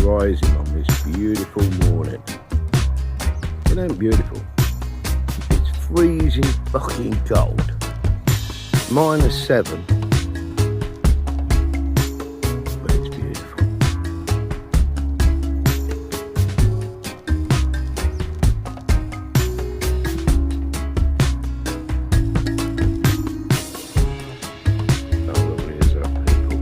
rising on this beautiful morning. It ain't beautiful. It's freezing fucking cold. -7. But it's beautiful. How lovely is that, people?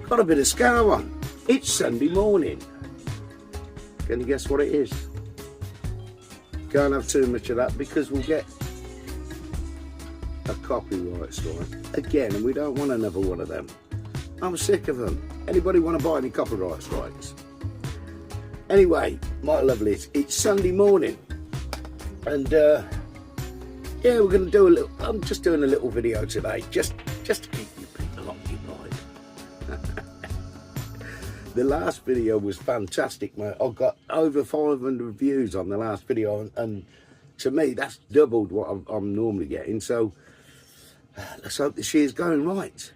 Got a bit of scar on. It's Sunday morning. Can you guess what it is? Can't have too much of that because we'll get a copyright strike again, and we don't want another one of them. I'm sick of them. Anybody want to buy any copyright strikes? Anyway, my lovelies, it's Sunday morning, and yeah, we're going to do a little. I'm just doing a little video today, just to keep you people occupied. The last video was fantastic, mate. I got over 500 views on the last video, and to me, that's doubled what I'm normally getting. So let's hope this year's going right.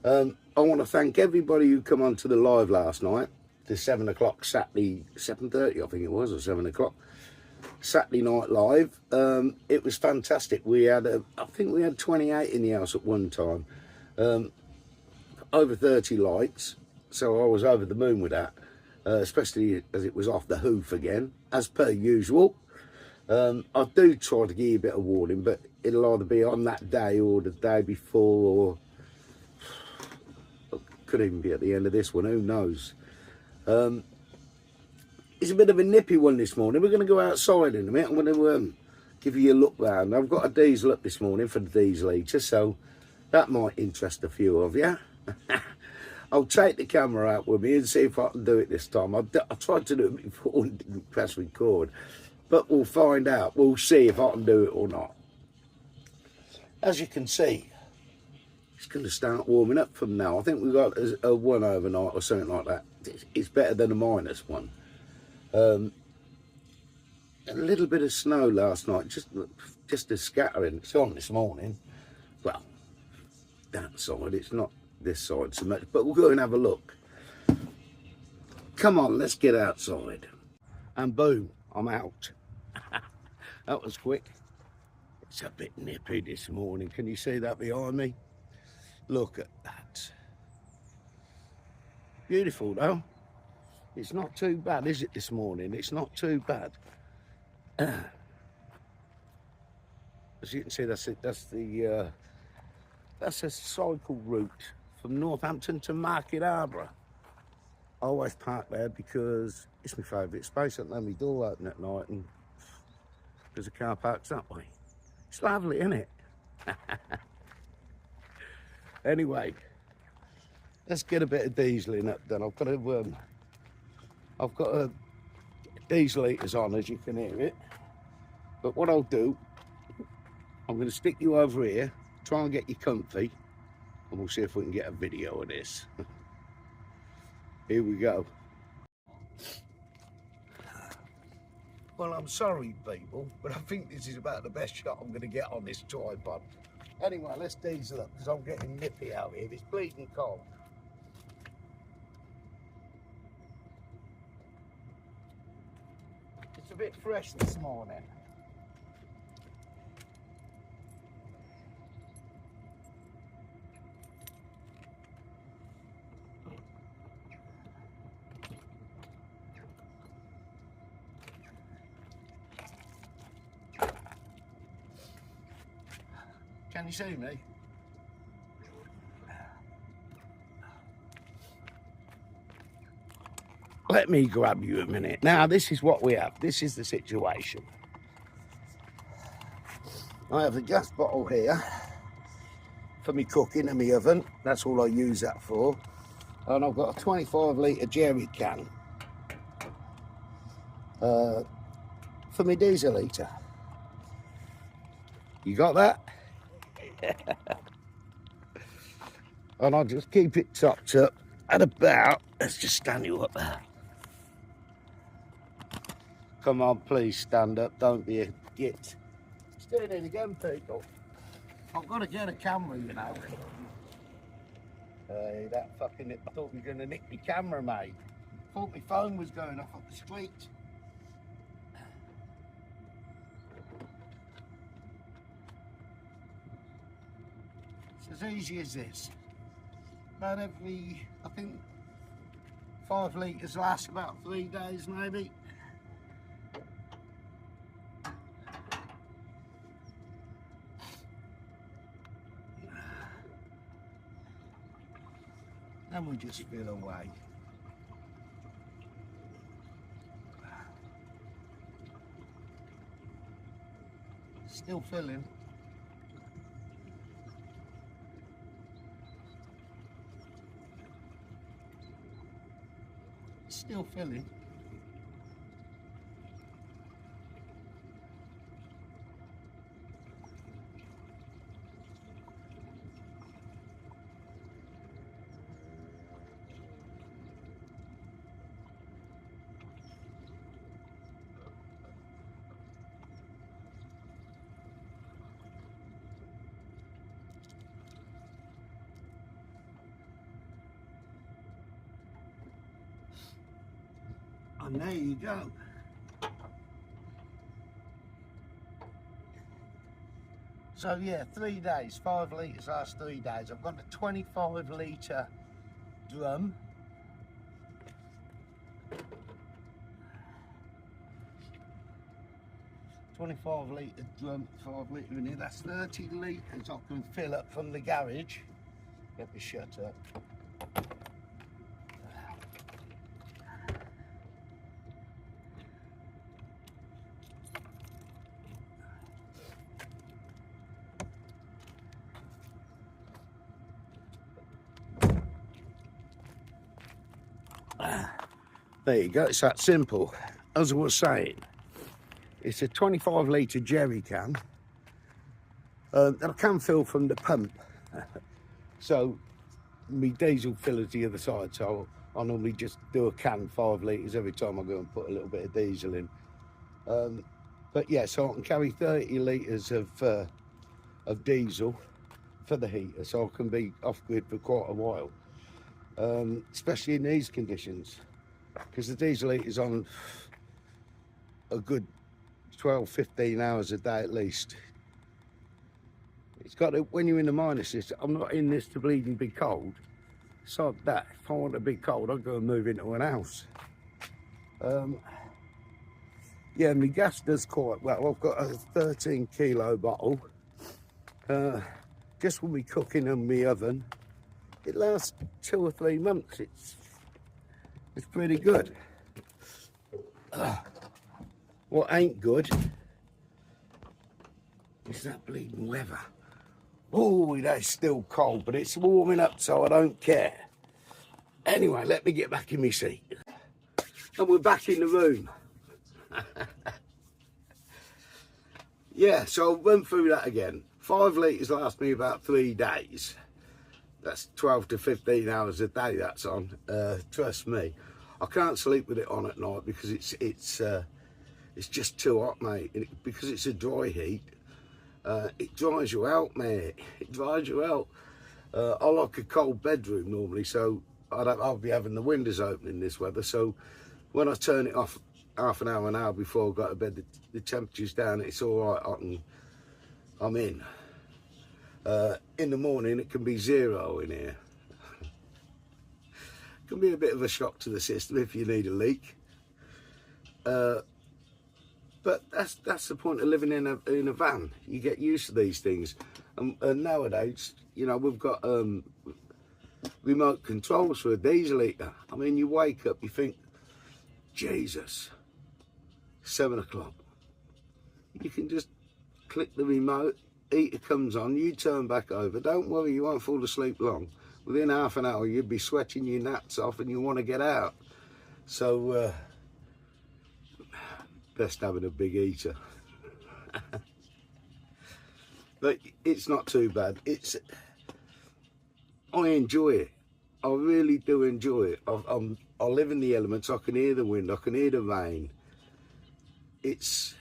I want to thank everybody who come onto the live last night, the 7 o'clock Saturday, 7:30 I think it was, or 7 o'clock Saturday night live. It was fantastic. We had, I think we had 28 in the house at one time, over 30 likes. So I was over the moon with that, especially as it was off the hoof again, as per usual. I do try to give you a bit of warning, but it'll either be on that day or the day before, or could even be at the end of this one, who knows. It's a bit of a nippy one this morning. We're going to go outside in a minute. I'm going to give you a look round. I've got a diesel up this morning for the diesel eater, so that might interest a few of you. I'll take the camera out with me and see if I can do it this time. I tried to do it before and didn't press record, but we'll find out. We'll see if I can do it or not. As you can see, it's going to start warming up from now. I think we've got a 1 overnight or something like that. It's better than a -1. A little bit of snow last night, just a scattering. It's on this morning. Well, that side, it's not this side so much, but we'll go and have a look. Come on, let's get outside. And boom, I'm out. That was quick. It's a bit nippy this morning. Can you see that behind me? Look at that. Beautiful though. It's not too bad, is it, this morning? It's not too bad. As you can see, that's a cycle route from Northampton to Market Harborough. I always park there because it's my favourite space. I don't let my door open at night, and because the car parks that way. It's lovely, isn't it? Anyway, let's get a bit of dieseling up then. I've got a diesel heaters on, as you can hear it. But what I'll do, I'm going to stick you over here, try and get you comfy, and we'll see if we can get a video of this. Here we go. Well, I'm sorry, people, but I think this is about the best shot I'm going to get on this tripod. Anyway, let's diesel up, because I'm getting nippy out here. It's bleeding cold. It's a bit fresh this morning. Can you see me? Let me grab you a minute. Now, this is what we have. This is the situation. I have a gas bottle here for me cooking in my oven. That's all I use that for. And I've got a 25 litre jerry can for my diesel heater. You got that? And I'll just keep it topped up at about, let's just stand you up there, Come on, please stand up. Don't be a git. It's doing it again, people. I've got to get a camera, you know. Hey, that fucking... I thought we were going to nick my camera, mate. Thought my phone was going off the street. It's as easy as this. About every, I think, 5 litres lasts about 3 days, maybe. And we just fill away. Still filling. Still filling. And there you go. So yeah, 3 days, 5 litres last 3 days. I've got a 25 litre drum. $25 litre drum, 5 litre in here. That's 30 litres I can fill up from the garage. Let me shut up. There you go, it's that simple. As I was saying, it's a 25 litre jerry can that I can fill from the pump. So my diesel filler's the other side, so I normally just do a can 5 litres every time I go and put a little bit of diesel in. But yeah, so I can carry 30 litres of diesel for the heater, so I can be off grid for quite a while, especially in these conditions, because the diesel heater's on a good 12-15 hours a day at least. It's got to, when you're in the minuses, I'm not in this to bleeding be cold. So that, if I want to be cold, I'll go and move into an house. Yeah, my gas does quite well. I've got a 13 kilo bottle. Just with me cooking in my oven, it lasts 2 or 3 months. It's pretty good. What ain't good is that bleeding weather. Oh, that's still cold, but it's warming up, so I don't care. Anyway, let me get back in my seat. And we're back in the room. Yeah, so I'll run through that again. 5 litres lasts me about 3 days. That's 12 to 15 hours a day that's on. Trust me. I can't sleep with it on at night because it's just too hot, mate. Because it's a dry heat, it dries you out, mate. It dries you out. I like a cold bedroom normally, so I'll be having the windows open in this weather. So when I turn it off half an hour before I go to bed, the temperature's down. It's all right. I'm in. In the morning, it can be 0 in here. It can be a bit of a shock to the system if you need a leak. But that's the point of living in a van. You get used to these things. And nowadays, you know, we've got remote controls for a diesel heater. I mean, you wake up, you think, Jesus, 7 o'clock. You can just click the remote, heater comes on, you turn back over. Don't worry, you won't fall asleep long. Within half an hour, you'd be sweating your nuts off and you want to get out. So, best having a big heater. But it's not too bad. I enjoy it. I really do enjoy it. I live in the elements. I can hear the wind, I can hear the rain. it's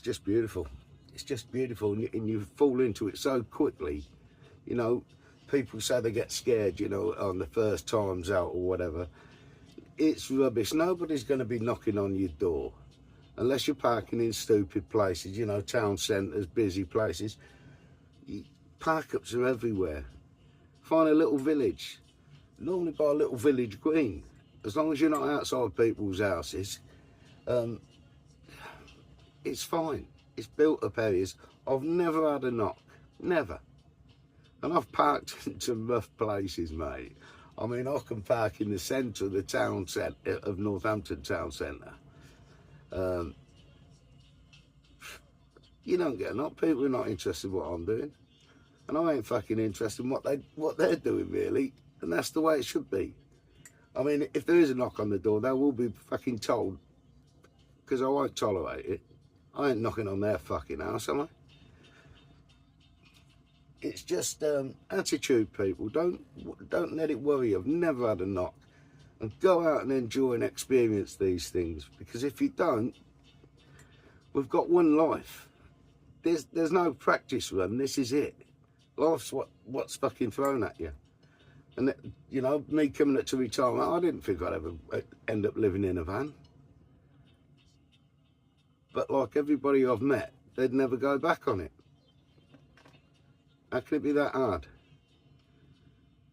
just beautiful. It's just beautiful, and you fall into it so quickly. You know, people say they get scared, you know, on the first times out or whatever. It's rubbish. Nobody's going to be knocking on your door unless you're parking in stupid places, you know, town centres, busy places. Park-ups are everywhere. Find a little village, normally by a little village green. As long as you're not outside people's houses, it's fine. It's built up areas. I've never had a knock, never. And I've parked into rough places, mate. I mean, I can park in the centre of the town centre, of Northampton town centre. You don't get a knock. People are not interested in what I'm doing. And I ain't fucking interested in what they're doing, really. And that's the way it should be. I mean, if there is a knock on the door, they will be fucking told, because I won't tolerate it. I ain't knocking on their fucking house, am I? It's just attitude, people. Don't let it worry you. I've never had a knock. And go out and enjoy and experience these things. Because if you don't, we've got one life. There's no practice run. This is it. Life's what's fucking thrown at you. And, you know, me coming up to retirement, I didn't think I'd ever end up living in a van. But like everybody I've met, they'd never go back on it. How can it be that hard?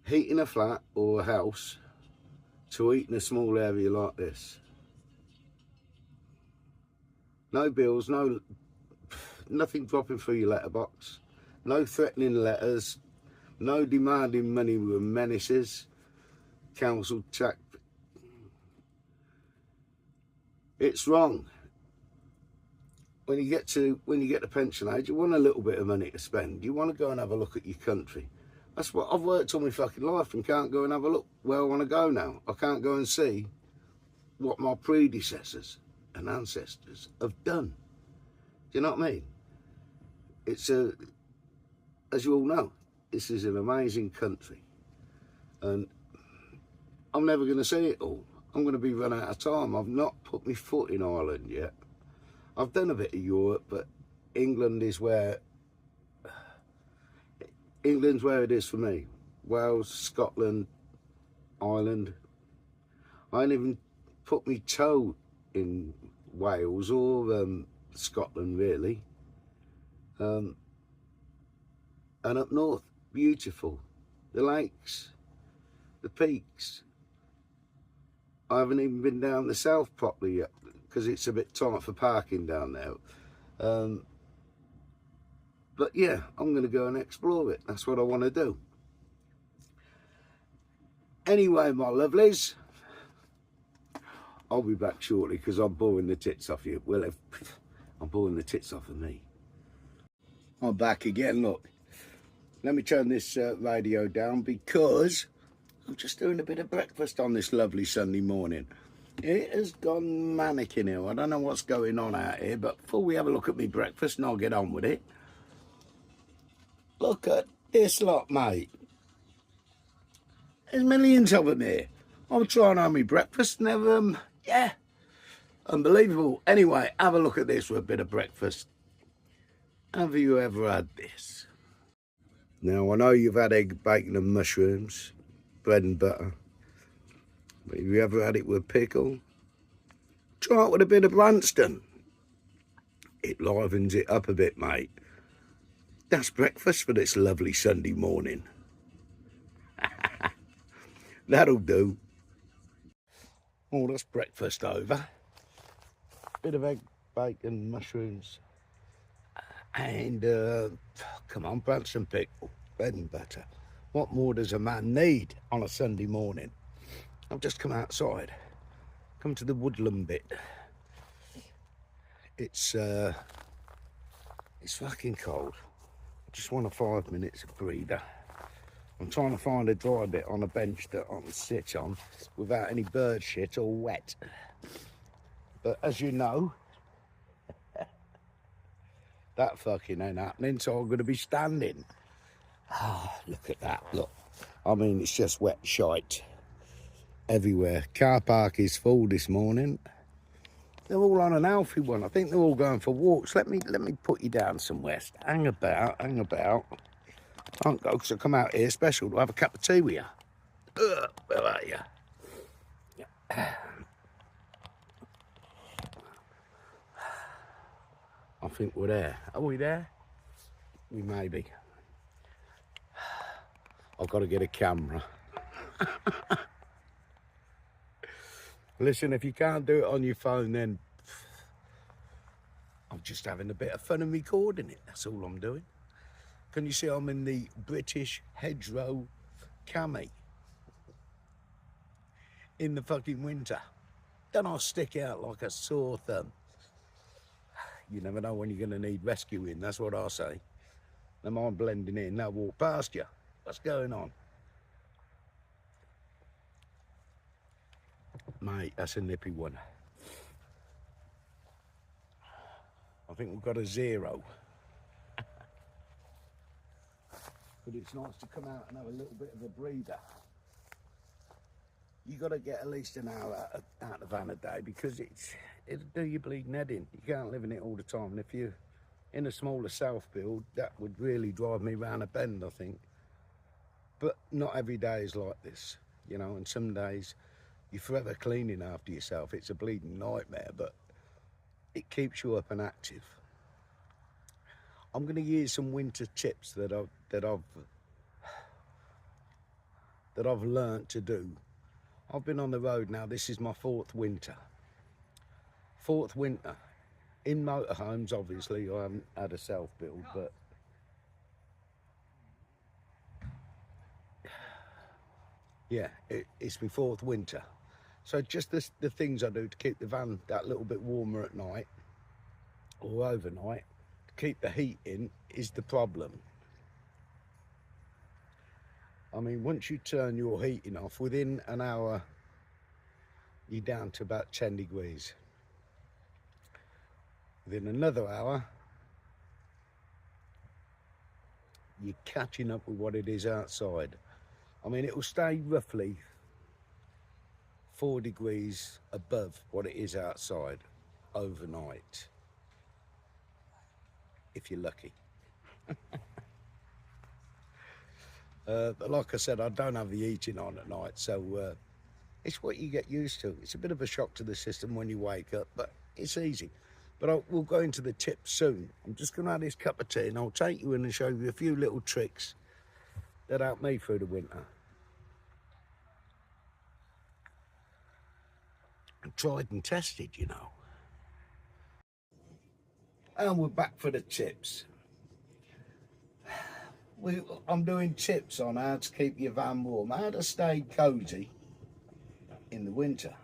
Heating a flat or a house to eat in a small area like this. No bills, nothing dropping through your letterbox. No threatening letters. No demanding money with menaces. Council tax. It's wrong. When you get to pension age, you want a little bit of money to spend. You want to go and have a look at your country. That's what I've worked all my fucking life and can't go and have a look where I want to go now. I can't go and see what my predecessors and ancestors have done. Do you know what I mean? It's as you all know, this is an amazing country. And I'm never going to see it all. I'm going to be run out of time. I've not put my foot in Ireland yet. I've done a bit of Europe, but England's where it is for me. Wales, Scotland, Ireland. I ain't even put my toe in Wales or Scotland, really. And up north, beautiful. The lakes, the peaks. I haven't even been down the south properly yet, because it's a bit tight for parking down there. But yeah, I'm going to go and explore it. That's what I want to do. Anyway, my lovelies, I'll be back shortly because I'm boring the tits off you. Well, I'm boring the tits off of me. I'm back again, look. Let me turn this radio down because I'm just doing a bit of breakfast on this lovely Sunday morning. It has gone manic in here. I don't know what's going on out here, but before we have a look at me breakfast and I'll get on with it. Look at this lot, mate. There's millions of them here. I'm trying to have me breakfast and yeah, unbelievable. Anyway, have a look at this with a bit of breakfast. Have you ever had this? Now, I know you've had egg, bacon and mushrooms, bread and butter. But have you ever had it with pickle? Try it with a bit of Branston. It livens it up a bit, mate. That's breakfast for this lovely Sunday morning. That'll do. Oh, that's breakfast over. Bit of egg, bacon, mushrooms. And, come on, Branston pickle, bread and butter. What more does a man need on a Sunday morning? I've just come outside, come to the woodland bit. It's fucking cold. I just want a 5 minutes of breather. I'm trying to find a dry bit on a bench that I can sit on without any bird shit or wet. But as you know, that fucking ain't happening, so I'm going to be standing. Ah, look at that, look. I mean, it's just wet shite everywhere. Car park is full this morning. They're all on an Alfie one. I think they're all going for walks. Let me put you down somewhere. Hang about, hang about. Can't go because I come out here special to have a cup of tea with you. Where are you? I think we're there. Are we there? We may be. I've got to get a camera. Listen, if you can't do it on your phone, then I'm just having a bit of fun and recording it. That's all I'm doing. Can you see I'm in the British hedgerow cami in the fucking winter? Then I'll stick out like a sore thumb. You never know when you're going to need rescuing. That's what I say. They mind blending in. They'll walk past you. What's going on? Mate, that's a nippy one. I think we've got a 0. But it's nice to come out and have a little bit of a breather. You got to get at least an hour out of the van a day because it'll do your bleeding head in. You can't live in it all the time. And if you're in a smaller south build, that would really drive me round a bend, I think. But not every day is like this, you know, and some days you're forever cleaning after yourself. It's a bleeding nightmare, but it keeps you up and active. I'm going to use some winter tips that I've learnt to do. I've been on the road now. This is my 4th winter. 4th winter in motorhomes. Obviously, I haven't had a self build, but yeah, it's my 4th winter. So just the things I do to keep the van that little bit warmer at night or overnight, to keep the heat in, is the problem. I mean, once you turn your heating off, within an hour, you're down to about 10 degrees. Within another hour, you're catching up with what it is outside. I mean, it will stay roughly 4 degrees above what it is outside overnight, if you're lucky. But like I said, I don't have the heating on at night, so it's what you get used to. It's a bit of a shock to the system when you wake up, but it's easy. But we'll go into the tips soon. I'm just going to have this cup of tea and I'll take you in and show you a few little tricks that help me through the winter. And tried and tested, you know. And we're back for the tips. I'm doing tips on how to keep your van warm, how to stay cosy in the winter.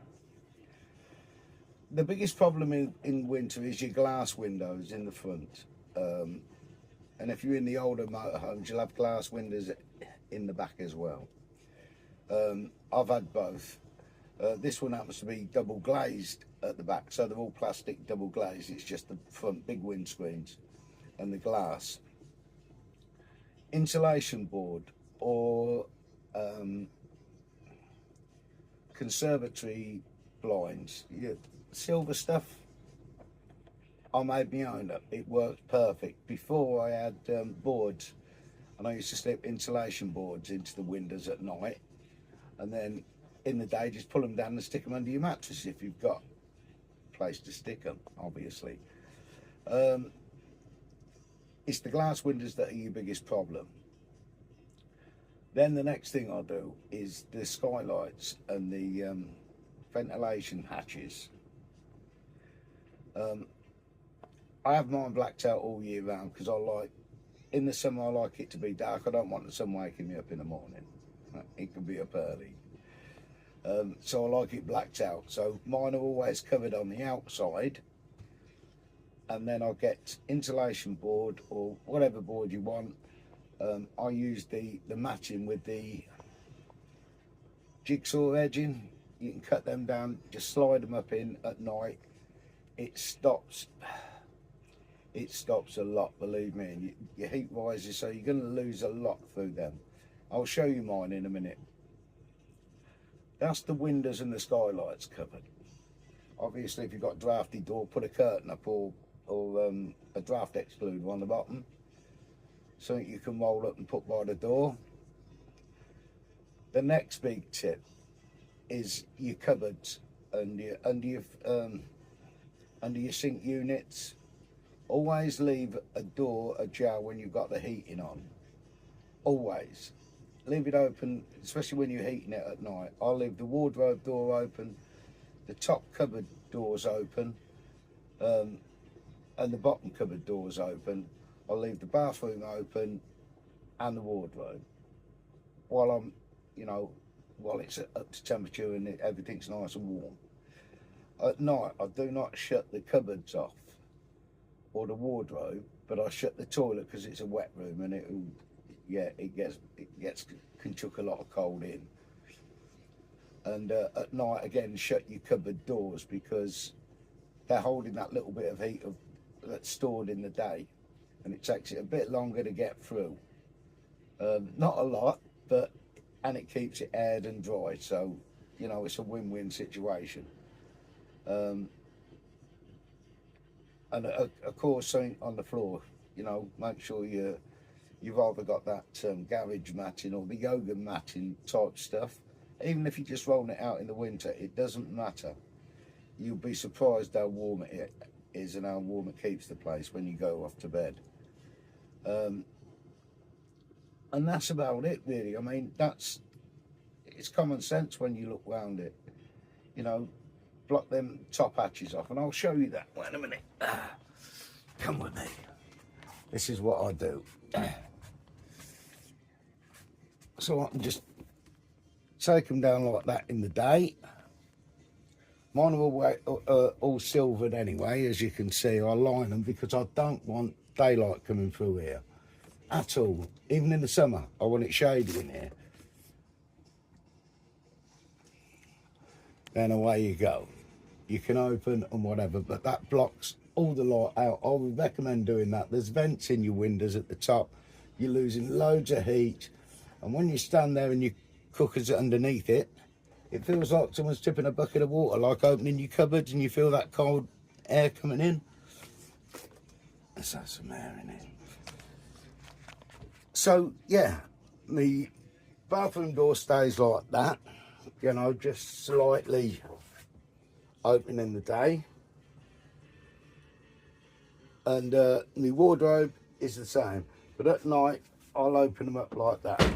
The biggest problem in winter is your glass windows in the front. And if you're in the older motorhomes, you'll have glass windows in the back as well. I've had both. This one happens to be double glazed at the back, so they're all plastic double glazed. It's just the front big windscreens and the glass. Insulation board or conservatory blinds, silver stuff. I made my own up. It worked perfect. Before I had boards, and I used to slip insulation boards into the windows at night, and then in the day just pull them down and stick them under your mattress if you've got a place to stick them, obviously. It's the glass windows that are your biggest problem. Then the next thing I do is the skylights and the ventilation hatches. I have mine blacked out all year round because in the summer I like it to be dark. I don't want the sun waking me up in the morning. It can be up early. So I like it blacked out. So mine are always covered on the outside. And then I'll get insulation board or whatever board you want. I use the matching with the jigsaw edging. You can cut them down, just slide them up in at night. It stops a lot, believe me. And your heat rises, so you're going to lose a lot through them. I'll show you mine in a minute. That's the windows and the skylights covered. Obviously, if you've got a drafty door, put a curtain up or a draft excluder on the bottom, so that you can roll up and put by the door. The next big tip is your cupboards and under your sink units. Always leave a door ajar when you've got the heating on. Always leave it open, especially when you're heating it at night. I'll leave the wardrobe door open, the top cupboard doors open, and the bottom cupboard doors open. I'll leave the bathroom open and the wardrobe while I'm, while it's up to temperature and everything's nice and warm. At night, I do not shut the cupboards off or the wardrobe, but I shut the toilet because it's a wet room and it can chuck a lot of cold in. And at night, again, shut your cupboard doors because they're holding that little bit of heat that's stored in the day, and it takes it a bit longer to get through. Not a lot, and it keeps it aired and dry, so it's a win-win situation. And of course, something on the floor, make sure you've either got that garage matting or the yoga matting type stuff. Even if you just roll it out in the winter, it doesn't matter. You'll be surprised how warm it is and how warm it keeps the place when you go off to bed. And that's about it, really. I mean, it's common sense when you look round it. Block them top hatches off, and I'll show you that. Wait a minute. Come with me. This is what I do. So I can just take them down like that in the day. Mine are all silvered anyway, as you can see. I line them because I don't want daylight coming through here at all. Even in the summer, I want it shady in here. Then away you go. You can open and whatever, but that blocks all the light out. I would recommend doing that. There's vents in your windows at the top. You're losing loads of heat, and when you stand there and your cooker's underneath it, it feels like someone's tipping a bucket of water, like opening your cupboards and you feel that cold air coming in. Let's have some air in it. So yeah, the bathroom door stays like that, just slightly open in the day, and the wardrobe is the same, but at night I'll open them up like that,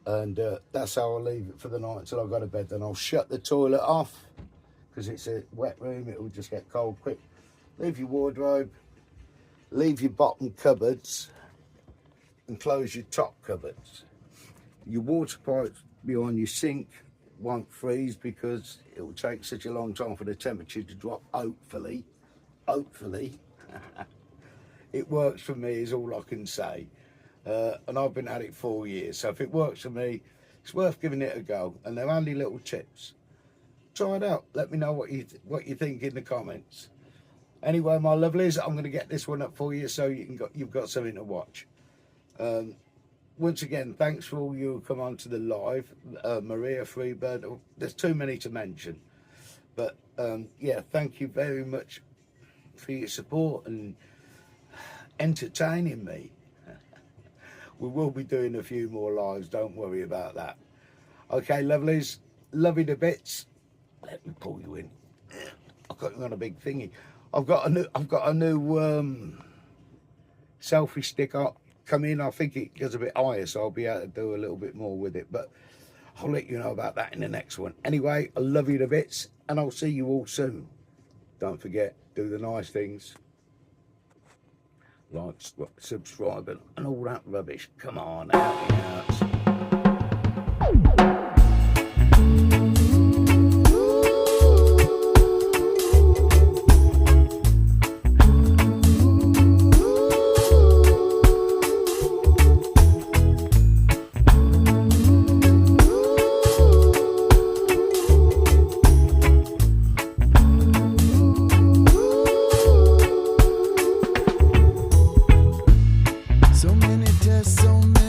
and that's how I'll leave it for the night until I go to bed. Then I'll shut the toilet off because it's a wet room, it will just get cold quick. Leave your wardrobe, leave your bottom cupboards, and close your top cupboards. Your water pipes behind your sink won't freeze because it will take such a long time for the temperature to drop. Hopefully it works for me is all I can say, and I've been at it 4 years, so if it works for me, it's worth giving it a go. And they're handy little tips. Try it out, let me know what you think in the comments. Anyway, my lovelies, I'm going to get this one up for you so you've got something to watch. Once again, thanks for all you who come on to the live. Maria, Freebird, there's too many to mention. But yeah, thank you very much for your support and entertaining me. We will be doing a few more lives, don't worry about that. Okay, lovelies, love you to bits. Let me pull you in. I've got you on a big thingy. I've got a new selfie stick up. Come in, I think it goes a bit higher, so I'll be able to do a little bit more with it, but I'll let you know about that in the next one. Anyway, I love you to bits, and I'll see you all soon. Don't forget, do the nice things, like, subscribe, and all that rubbish. Come on, out and out. So many tests, so many